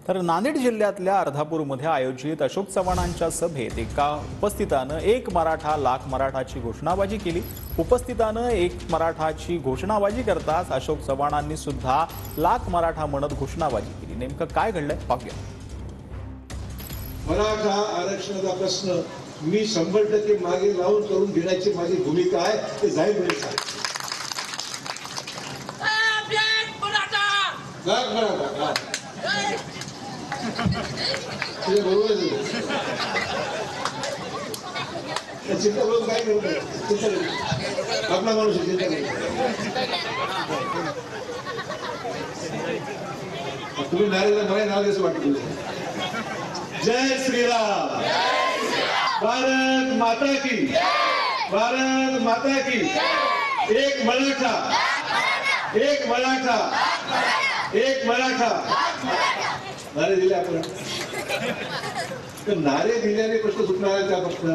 तर नांदेड जिल्ह्यातल्या अर्धापूरमध्ये आयोजित अशोक चव्हाणांच्या सभेत एका उपस्थितानं एक मराठा लाख मराठाची घोषणाबाजी केली। उपस्थितानं एक मराठाची घोषणाबाजी करताच अशोक चव्हाणांनी सुद्धा लाख मराठा म्हणत घोषणाबाजी केली। नेमकं काय घडलंय पाहूया। मराठा आरक्षणाचा प्रश्न मी 100% मागे लावून करून घेण्याची माझी भूमिका आहे, ते जाहीर वेळेस आहे। चिंता करून काय करू, चिंता करू आपला माणूस चिंता करू। तुम्ही नारेला मला नाव कसं वाटतं? जय श्रीराम, भारत माता की, भारत माता की। एक मराठा, एक मराठा, एक मराठा। नारे दिले आपण, तर नारे दिल्याने प्रश्न सुटणार आहे का? प्रश्न